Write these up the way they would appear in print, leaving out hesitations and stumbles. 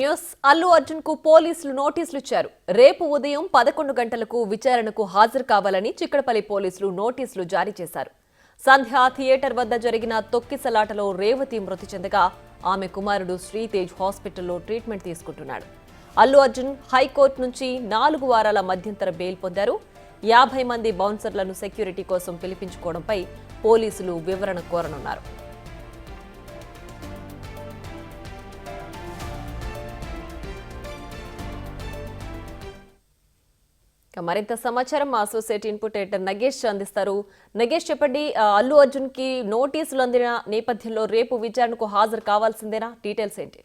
News Allu Arjun కు పోలీసులు నోటీసులు ఇచ్చారు. రేపు ఉదయం 11 గంటలకు విచారణకు హాజరు కావాలని చిక్కడపల్లి పోలీసులు నోటీసులు జారీ చేశారు. సంధ్య థియేటర్ వద్ద జరిగిన తొక్కిసలాటలో రేవతి మృతి చెందగా ఆమె కుమారుడు శ్రీతేజ్ హాస్పిటల్లో ట్రీట్మెంట్ తీసుకుంటున్నాడు. అల్లు అర్జున్ హైకోర్టు నుంచి 4 వారాల మధ్యంతర బెయిల్ పొందారు. 50 మంది బౌన్సర్లను సెక్యూరిటీ కోసం పిలిపించుకోవడంపై పోలీసులు వివరణ కోరనున్నారు. మరింత సమాచారం మా అసోసియేట్ ఇన్పుట్ ఎడిటర్ నగేష్ అందిస్తారు. నగేష్, చెప్పండి, అల్లు అర్జున్ కి నోటీసులు అందిన నేపథ్యంలో రేపు విచారణకు హాజరు కావాల్సిందేనా? డీటెయిల్స్ ఏంటి?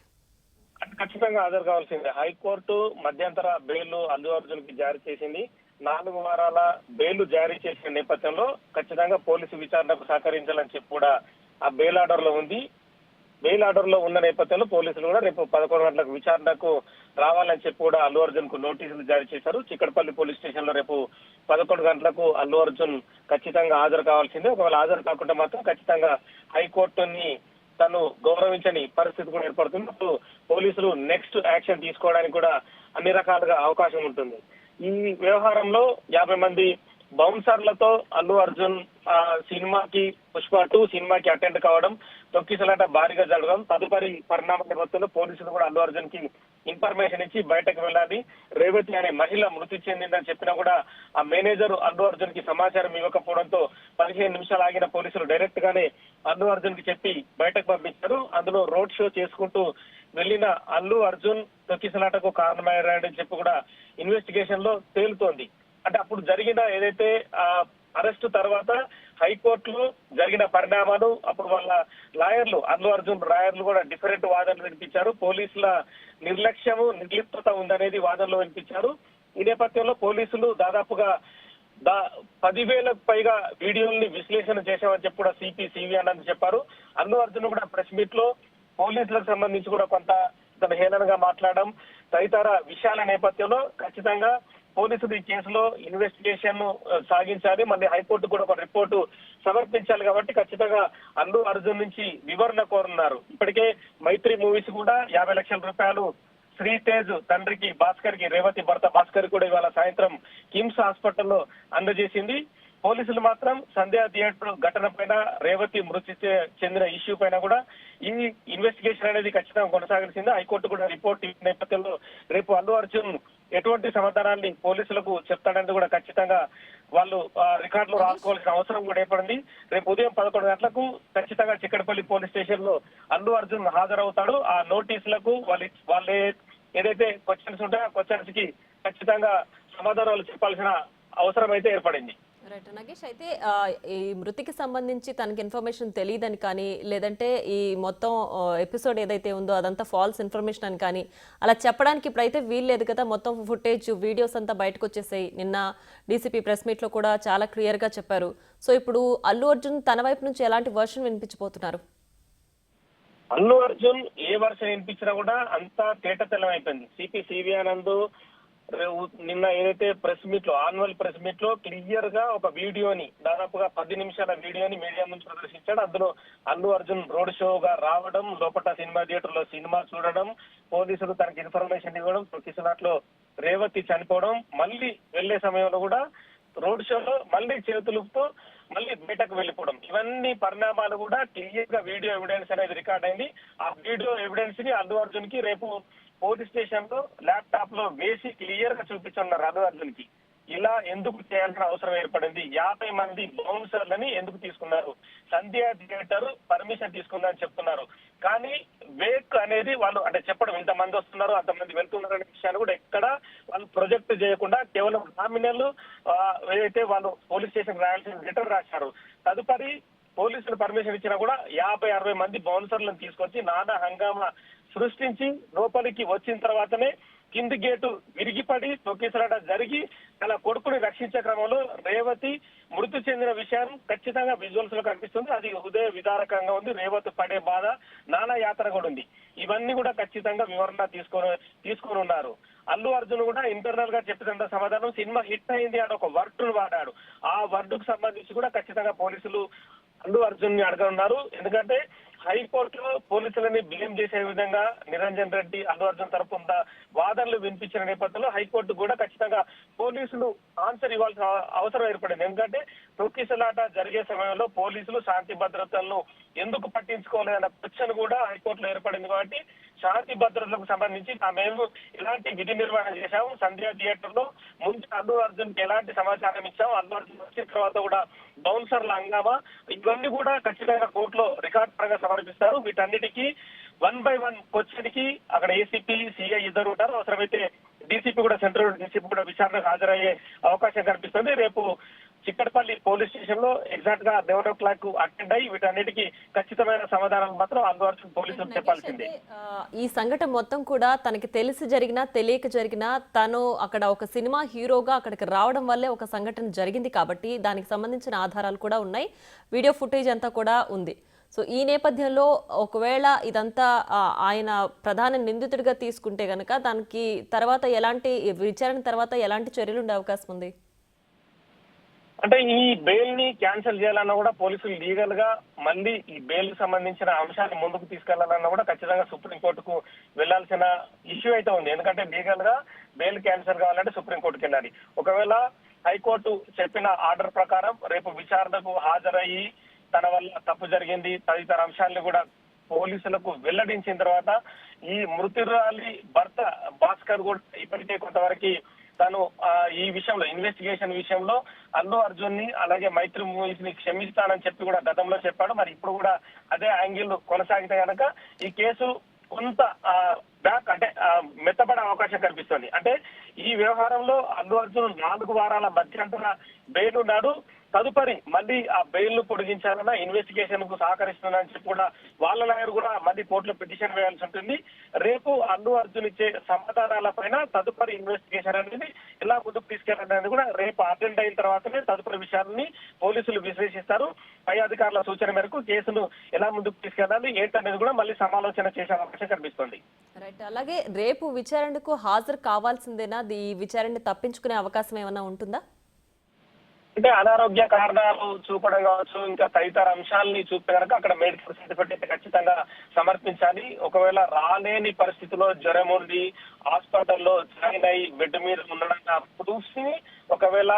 ఖచ్చితంగా హాజరు కావాల్సిందే. హైకోర్టు మధ్యంతర బెయిల్ అల్లు అర్జున్ కి జారీ చేసింది. 4 వారాల బెయిల్ జారీ చేసిన నేపథ్యంలో ఖచ్చితంగా పోలీసు విచారణకు సహకరించాలని చెప్పి కూడా ఆ బెయిల్ ఆర్డర్ లో ఉంది. బెయిల్ ఆర్డర్ లో ఉన్న నేపథ్యంలో పోలీసులు కూడా రేపు 11 గంటలకు విచారణకు రావాలని చెప్పి కూడా అల్లు అర్జున్ కు నోటీసులు జారీ చేశారు. చిక్కడపల్లి పోలీస్ స్టేషన్ లో రేపు 11 గంటలకు అల్లు అర్జున్ ఖచ్చితంగా హాజరు కావాల్సిందే. ఒకవేళ హాజరు కాకుండా మాత్రం ఖచ్చితంగా హైకోర్టుని తను గౌరవించని పరిస్థితి కూడా ఏర్పడుతుంది. అప్పుడు పోలీసులు నెక్స్ట్ యాక్షన్ తీసుకోవడానికి కూడా అన్ని రకాలుగా అవకాశం ఉంటుంది. ఈ వ్యవహారంలో 50 మంది బౌన్సర్లతో అల్లు అర్జున్ సినిమాకి పుష్ప 2 సినిమాకి అటెండ్ కావడం, తొక్కిసలాట భారీగా జరగడం, తదుపరి పరిణామ నేపథ్యంలో పోలీసులు కూడా అల్లు అర్జున్ కి ఇన్ఫర్మేషన్ ఇచ్చి బయటకు వెళ్ళాలి, రేవతి అనే మహిళ మృతి చెందిందని చెప్పినా కూడా ఆ మేనేజర్ అల్లు అర్జున్ కి సమాచారం ఇవ్వకపోవడంతో 15 నిమిషాలు ఆగిన పోలీసులు డైరెక్ట్ గానే అల్లు అర్జున్ కి చెప్పి బయటకు పంపించారు. అందులో రోడ్ షో చేసుకుంటూ వెళ్లిన అల్లు అర్జున్ తొక్కిసలాటకు కారణమయ్యారని చెప్పి కూడా ఇన్వెస్టిగేషన్ లో తేలుతోంది. అంటే అప్పుడు జరిగిన ఏదైతే అరెస్టు తర్వాత హైకోర్టులో జరిగిన పరిణామాలు, అప్పుడు వాళ్ళ లాయర్లు అల్లు అర్జున్ లాయర్లు కూడా డిఫరెంట్ వాదనలు వినిపించారు. పోలీసుల నిర్లక్ష్యము, నిర్లిప్తత ఉందనేది వాదనలో వినిపించారు. ఈ నేపథ్యంలో పోలీసులు దాదాపుగా 10,000కు పైగా వీడియోల్ని విశ్లేషణ చేశామని చెప్పి కూడా సివి ఆనంద్ చెప్పారు. అల్లు అర్జున్ కూడా ప్రెస్ మీట్ లో పోలీసులకు సంబంధించి కూడా కొంత తన హేళనగా మాట్లాడడం తదితర విషయాల నేపథ్యంలో ఖచ్చితంగా పోలీసులు ఈ కేసులో ఇన్వెస్టిగేషన్ సాగించాలి, మళ్ళీ హైకోర్టు కూడా ఒక రిపోర్టు సమర్పించాలి. కాబట్టి ఖచ్చితంగా అల్లు అర్జున్ నుంచి వివరణ కోరున్నారు. ఇప్పటికే మైత్రి మూవీస్ కూడా 50 లక్షల రూపాయలు శ్రీతేజ్ తండ్రికి భాస్కర్ కి, రేవతి భర్త భాస్కర్ కూడా ఇవాళ సాయంత్రం కిమ్స్ హాస్పిటల్లో అందజేసింది. పోలీసులు మాత్రం సంధ్య థియేటర్ ఘటన పైన, రేవతి మృతి చెందిన ఇష్యూ పైన కూడా ఈ ఇన్వెస్టిగేషన్ అనేది ఖచ్చితంగా కొనసాగాల్సిందే. హైకోర్టు కూడా రిపోర్ట్ ఇచ్చిన నేపథ్యంలో రేపు అల్లు అర్జున్ ఎటువంటి సమాధానాన్ని పోలీసులకు చెప్తాడనేది కూడా ఖచ్చితంగా వాళ్ళు రికార్డులో రాసుకోవాల్సిన అవసరం కూడా ఏర్పడింది. రేపు ఉదయం 11 గంటలకు ఖచ్చితంగా చిక్కడపల్లి పోలీస్ స్టేషన్ లో అల్లు అర్జున్ హాజరవుతాడు. ఆ నోటీసులకు వాళ్ళు ఏదైతే క్వశ్చన్స్ ఉంటాయో ఆ క్వశ్చన్స్ కి ఖచ్చితంగా సమాధానాలు చెప్పాల్సిన అవసరం అయితే ఏర్పడింది. రైట్ నగేష్, అయితే ఈ మృతికి సంబంధించి తనకి ఇన్ఫర్మేషన్ తెలియదని కానీ, లేదంటే ఈ మొత్తం ఎపిసోడ్ ఏదైతే ఉందో అదంతా ఫాల్స్ ఇన్ఫర్మేషన్ అని కానీ అలా చెప్పడానికి ఇప్పుడైతే వీల్లేదు కదా. మొత్తం ఫుటేజ్, వీడియోస్ అంతా బయటకు వచ్చేసాయి. నిన్న డీసీపీ ప్రెస్ మీట్ లో కూడా చాలా క్లియర్ గా చెప్పారు. సో ఇప్పుడు అల్లు అర్జున్ తన వైపు నుంచి ఎలాంటి వర్షన్ వినిపించబోతున్నారు? అల్లు అర్జున్ ఏ వర్షన్ వినిపించినా కూడా అంతా తేటతెల్లం అయిపోయింది. సివి ఆనంద్ నిన్న ఏదైతే ప్రెస్ మీట్ లో, ఆన్యువల్ ప్రెస్ మీట్ లో క్లియర్ గా ఒక వీడియోని, దాదాపుగా 10 నిమిషాల వీడియోని మీడియా ముందు ప్రదర్శించాడు. అందులో అల్లు అర్జున్ రోడ్ షోగా రావడం, లోపల సినిమా థియేటర్ లో సినిమా చూడడం, పోలీసులు తనకి ఇన్ఫర్మేషన్ ఇవ్వడం, తొక్కిసలాట్లో రేవతి చనిపోవడం, మళ్ళీ వెళ్లే సమయంలో కూడా రోడ్ షోలో మళ్ళీ చేతులుపుతూ మళ్ళీ బయటకు వెళ్ళిపోవడం, ఇవన్నీ పరిణామాలు కూడా క్లియర్ గా వీడియో ఎవిడెన్స్ అనేది రికార్డ్ అయింది. ఆ వీడియో ఎవిడెన్స్ ని అల్లు అర్జున్ కి రేపు పోలీస్ స్టేషన్ లో ల్యాప్టాప్ లో వేసి క్లియర్ గా చూపించున్నారు. అల్లు అర్జున్ కి ఇలా ఎందుకు చేయాల్సిన అవసరం ఏర్పడింది, 50 మంది బౌన్సర్లని ఎందుకు తీసుకున్నారు, సంధ్య థియేటర్ పర్మిషన్ తీసుకుందని చెప్తున్నారు, కానీ వేక్ అనేది వాళ్ళు అంటే చెప్పడం ఇంతమంది వస్తున్నారు, అంతమంది వెళ్తున్నారు అనే విషయాన్ని కూడా ఎక్కడ వాళ్ళు ప్రొజెక్ట్ చేయకుండా కేవలం నామినల్ ఏదైతే వాళ్ళు పోలీస్ స్టేషన్ రాయాల్సిన లెటర్ రాశారు. తదుపరి పోలీసులు పర్మిషన్ ఇచ్చినా కూడా 50-60 మంది బౌన్సర్లను తీసుకొచ్చి నానా హంగామా సృష్టించి లోపలికి వచ్చిన తర్వాతనే కింది గేటు విరిగిపడి తొక్కిసలాట జరిగి తన కొడుకుని రక్షించే క్రమంలో రేవతి మృతి చెందిన విషయం ఖచ్చితంగా విజువల్స్ లో కనిపిస్తుంది. అది హృదయ విదారకంగా ఉంది. రేవతి పడే బాధ నానా యాత్ర కూడా ఉంది. ఇవన్నీ కూడా ఖచ్చితంగా వివరణ తీసుకొని ఉన్నారు. అల్లు అర్జున్ కూడా ఇంటర్నల్ గా చెప్పినంత సమాధానం సినిమా హిట్ అయింది అని ఒక వర్డ్ వాడాడు. ఆ వర్డ్ కు సంబంధించి కూడా ఖచ్చితంగా పోలీసులు అల్లు అర్జున్ ని అడగనున్నారు. ఎందుకంటే హైకోర్టులో పోలీసులని బ్లేమ్ చేసే విధంగా నిరంజన్ రెడ్డి అల్లు అర్జున్ తరపున వాదనలు వినిపించిన నేపథ్యంలో హైకోర్టు కూడా ఖచ్చితంగా పోలీసులు ఆన్సర్ ఇవ్వాల్సిన అవసరం ఏర్పడింది. ఎందుకంటే తొక్కిసలాట జరిగే సమయంలో పోలీసులు శాంతి భద్రతలను ఎందుకు పట్టించుకోలేదన్న క్వశ్చన్ కూడా హైకోర్టులో ఏర్పడింది. కాబట్టి శాంతి భద్రతలకు సంబంధించి తామేమో ఎలాంటి విధి నిర్వహణ చేశాము, సంధ్యా థియేటర్ లో ముందు అల్లు అర్జున్ కి ఎలాంటి సమాచారం ఇచ్చాము, అల్లు అర్జున్ వచ్చిన తర్వాత కూడా బౌన్సర్ల హంగామా ఇవన్నీ కూడా ఖచ్చితంగా కోర్టులో రికార్డ్ పరంగా సమర్పిస్తారు. వీటన్నిటికీ 1 by 1 క్వశ్చన్ కి అక్కడ ఏసీపీ, సిఐ ఇద్దరు ఉంటారు. అవసరమైతే డీసీపీ కూడా, సెంట్రల్ డీసీపీ కూడా విచారణకు హాజరయ్యే అవకాశం కనిపిస్తుంది. రేపు చిక్కడపల్లి పోలీస్ స్టేషన్ లో ఎగ్జాక్ట్ గా 11 o'clock అటెండ్ అయ్యి వీటన్నిటికీ ఖచ్చితమైన సమాధానం మాత్రం అల్లు అర్జున్ పోలీసులు చెప్పాల్సిందే. ఈ సంఘటన మొత్తం కూడా తనకి తెలిసి జరిగినా తెలియక జరిగినా తను అక్కడ ఒక సినిమా హీరోగా అక్కడికి రావడం వల్లే ఒక సంఘటన జరిగింది కాబట్టి దానికి సంబంధించిన ఆధారాలు కూడా ఉన్నాయి, వీడియో ఫుటేజ్ అంతా కూడా ఉంది. సో ఈ నేపథ్యంలో ఒకవేళ ఇదంతా ఆయన ప్రధాన నిందితుడిగా తీసుకుంటే గనక దానికి తర్వాత ఎలాంటి విచారణ తర్వాత ఎలాంటి చర్యలు ఉండే అవకాశం ఉంది? అంటే ఈ బెయిల్ ని క్యాన్సిల్ చేయాలన్నా కూడా పోలీసులు లీగల్ గా మళ్ళీ ఈ బెయిల్ కి సంబంధించిన అంశాన్ని ముందుకు తీసుకెళ్లాలన్నా కూడా ఖచ్చితంగా సుప్రీంకోర్టుకు వెళ్లాల్సిన ఇష్యూ అయితే ఉంది. ఎందుకంటే లీగల్ గా బెయిల్ క్యాన్సిల్ కావాలంటే సుప్రీంకోర్టుకు వెళ్ళాలి. ఒకవేళ హైకోర్టు చెప్పిన ఆర్డర్ ప్రకారం రేపు విచారణకు హాజరయ్యి తన వల్ల తప్పు జరిగింది తదితర అంశాలను కూడా పోలీసులకు వెల్లడించిన తర్వాత ఈ మృతురాలి భర్త భాస్కర్ కూడా ఇప్పటికే కొంతవరకు తను ఈ విషయంలో ఇన్వెస్టిగేషన్ విషయంలో అల్లు అర్జున్ ని అలాగే మైత్రి మూవీస్ ని క్షమిస్తానని చెప్పి కూడా గతంలో చెప్పాడు. మరి ఇప్పుడు కూడా అదే యాంగిల్ కొనసాగితే కనుక ఈ కేసు కొంత బ్యాక్ అంటే మెత్తబడే అవకాశం కనిపిస్తుంది. అంటే ఈ వ్యవహారంలో అల్లు అర్జున్ 4 వారాల మధ్యంతర బెయిల్ ఉన్నాడు. తదుపరి మళ్ళీ ఆ బెయిల్ ను పొడిగించాలన్నా ఇన్వెస్టిగేషన్ కు సహకరిస్తున్నారని చెప్పి కూడా వాళ్ళ లాయర్ కూడా మళ్ళీ కోర్టులో పిటిషన్ వేయాల్సి ఉంటుంది. రేపు అల్లు అర్జున్ ఇచ్చే సమాధానాల పైన తదుపరి ఇన్వెస్టిగేషన్ అనేది ఎలా ముందుకు తీసుకెళ్లాలనేది కూడా రేపు అటెండ్ అయిన తర్వాతనే తదుపరి విషయాన్ని పోలీసులు విశ్లేషిస్తారు. పై అధికారుల సూచన మేరకు కేసును ఎలా ముందుకు తీసుకెళ్లాలి ఏంటనేది కూడా మళ్ళీ సమాలోచన చేసే అవకాశం కనిపిస్తుంది. రైట్, అలాగే రేపు విచారణకు హాజరు కావాల్సిందేనా? ఈ విచారణ తప్పించుకునే అవకాశం ఏమైనా ఉంటుందా? అంటే అనారోగ్య కారణాలు చూపడం కావచ్చు, ఇంకా తదితర అంశాలని చూపితే కనుక అక్కడ మెడికల్ సర్టిఫికేట్ ఖచ్చితంగా సమర్పించాలి. ఒకవేళ రాలేని పరిస్థితిలో జ్వరం ఉండి హాస్పిటల్లో జాయిన్ అయ్యి బెడ్ మీద ఉండడం ప్రూఫ్స్ ని ఒకవేళ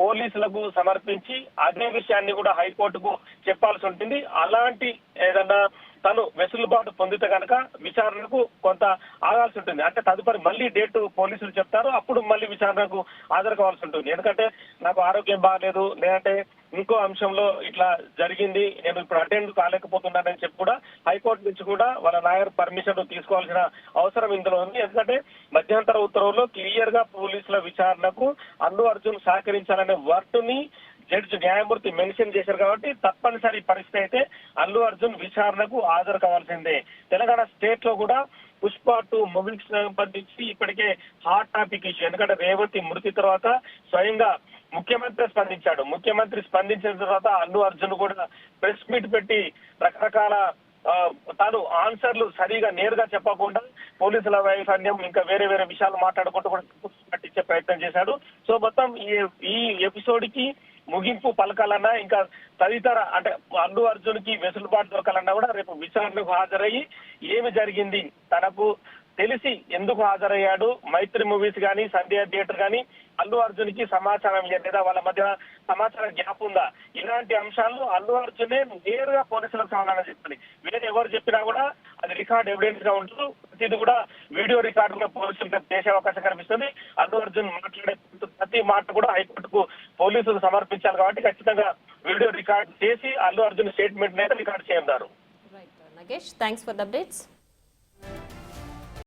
పోలీసులకు సమర్పించి అదే విషయాన్ని కూడా హైకోర్టుకు చెప్పాల్సి ఉంటుంది. అలాంటి ఏదన్నా తను వెసులుబాటు పొందితే కనుక విచారణకు కొంత ఆగాల్సి ఉంటుంది. అంటే తదుపరి మళ్ళీ డేట్ పోలీసులు చెప్తారు, అప్పుడు మళ్ళీ విచారణకు హాజరు కావాల్సి ఉంటుంది. ఎందుకంటే నాకు ఆరోగ్యం బాగాలేదు, లేదంటే ఇంకో అంశంలో ఇట్లా జరిగింది, నేను ఇప్పుడు అటెండ్ కాలేకపోతున్నానని చెప్పి కూడా హైకోర్టు నుంచి కూడా వాళ్ళ లాయర్ పర్మిషన్ తీసుకోవాల్సిన అవసరం ఇందులో ఉంది. ఎందుకంటే మధ్యంతర ఉత్తర్వుల్లో క్లియర్ గా పోలీసుల విచారణకు అల్లు అర్జున్ సహకరించాలనే వర్డ్ని జడ్జి న్యాయమూర్తి మెన్షన్ చేశారు. కాబట్టి తప్పనిసరి పరిస్థితి అయితే అల్లు అర్జున్ విచారణకు హాజరు కావాల్సిందే. తెలంగాణ స్టేట్ లో కూడా పుష్ప 2 మూవీకి సంబంధించి ఇప్పటికే హాట్ టాపిక్ ఇష్యూ. ఎందుకంటే రేవతి మృతి తర్వాత స్వయంగా ముఖ్యమంత్రి స్పందించాడు. ముఖ్యమంత్రి స్పందించిన తర్వాత అల్లు అర్జున్ కూడా ప్రెస్ మీట్ పెట్టి రకరకాల తాను ఆన్సర్లు సరిగా నేరుగా చెప్పకుండా పోలీసుల వైఫల్యం ఇంకా వేరే వేరే విషయాలు మాట్లాడుకుంటూ కూడా పట్టించే ప్రయత్నం చేశాడు. సో మొత్తం ఈ ఎపిసోడ్ కి ముగింపు పలకాలన్నా ఇంకా తదితర అంటే అల్లు అర్జున్ కి వెసులుబాటు దొరకాలన్నా కూడా రేపు విచారణకు హాజరయ్యి ఏమి జరిగింది, తనకు తెలిసి ఎందుకు హాజరయ్యాడు, మైత్రి మూవీస్ కానీ సంధ్యా థియేటర్ కానీ అల్లు అర్జున్ కి సమాచారం లేదా వాళ్ళ మధ్య సమాచార గ్యాప్ ఉందా, ఇలాంటి అంశాలను అల్లు అర్జునే నేరుగా పోలీసులకు సమాధానం చెప్పాలి. వేరే ఎవరు చెప్పినా కూడా అది రికార్డ్ ఎవిడెన్స్ గా ఉంటూ ప్రతిది కూడా వీడియో రికార్డు కూడా పోలీసులకు చేసే అవకాశం కనిపిస్తుంది. అల్లు అర్జున్ మాట్లాడే ప్రతి మాట కూడా హైకోర్టుకు పోలీసులు సమర్పించాలి. కాబట్టి ఖచ్చితంగా వీడియో రికార్డ్ చేసి అల్లు అర్జున్ స్టేట్మెంట్ అయితే రికార్డ్ చేయన్నారు. Nagesh, thanks for the updates.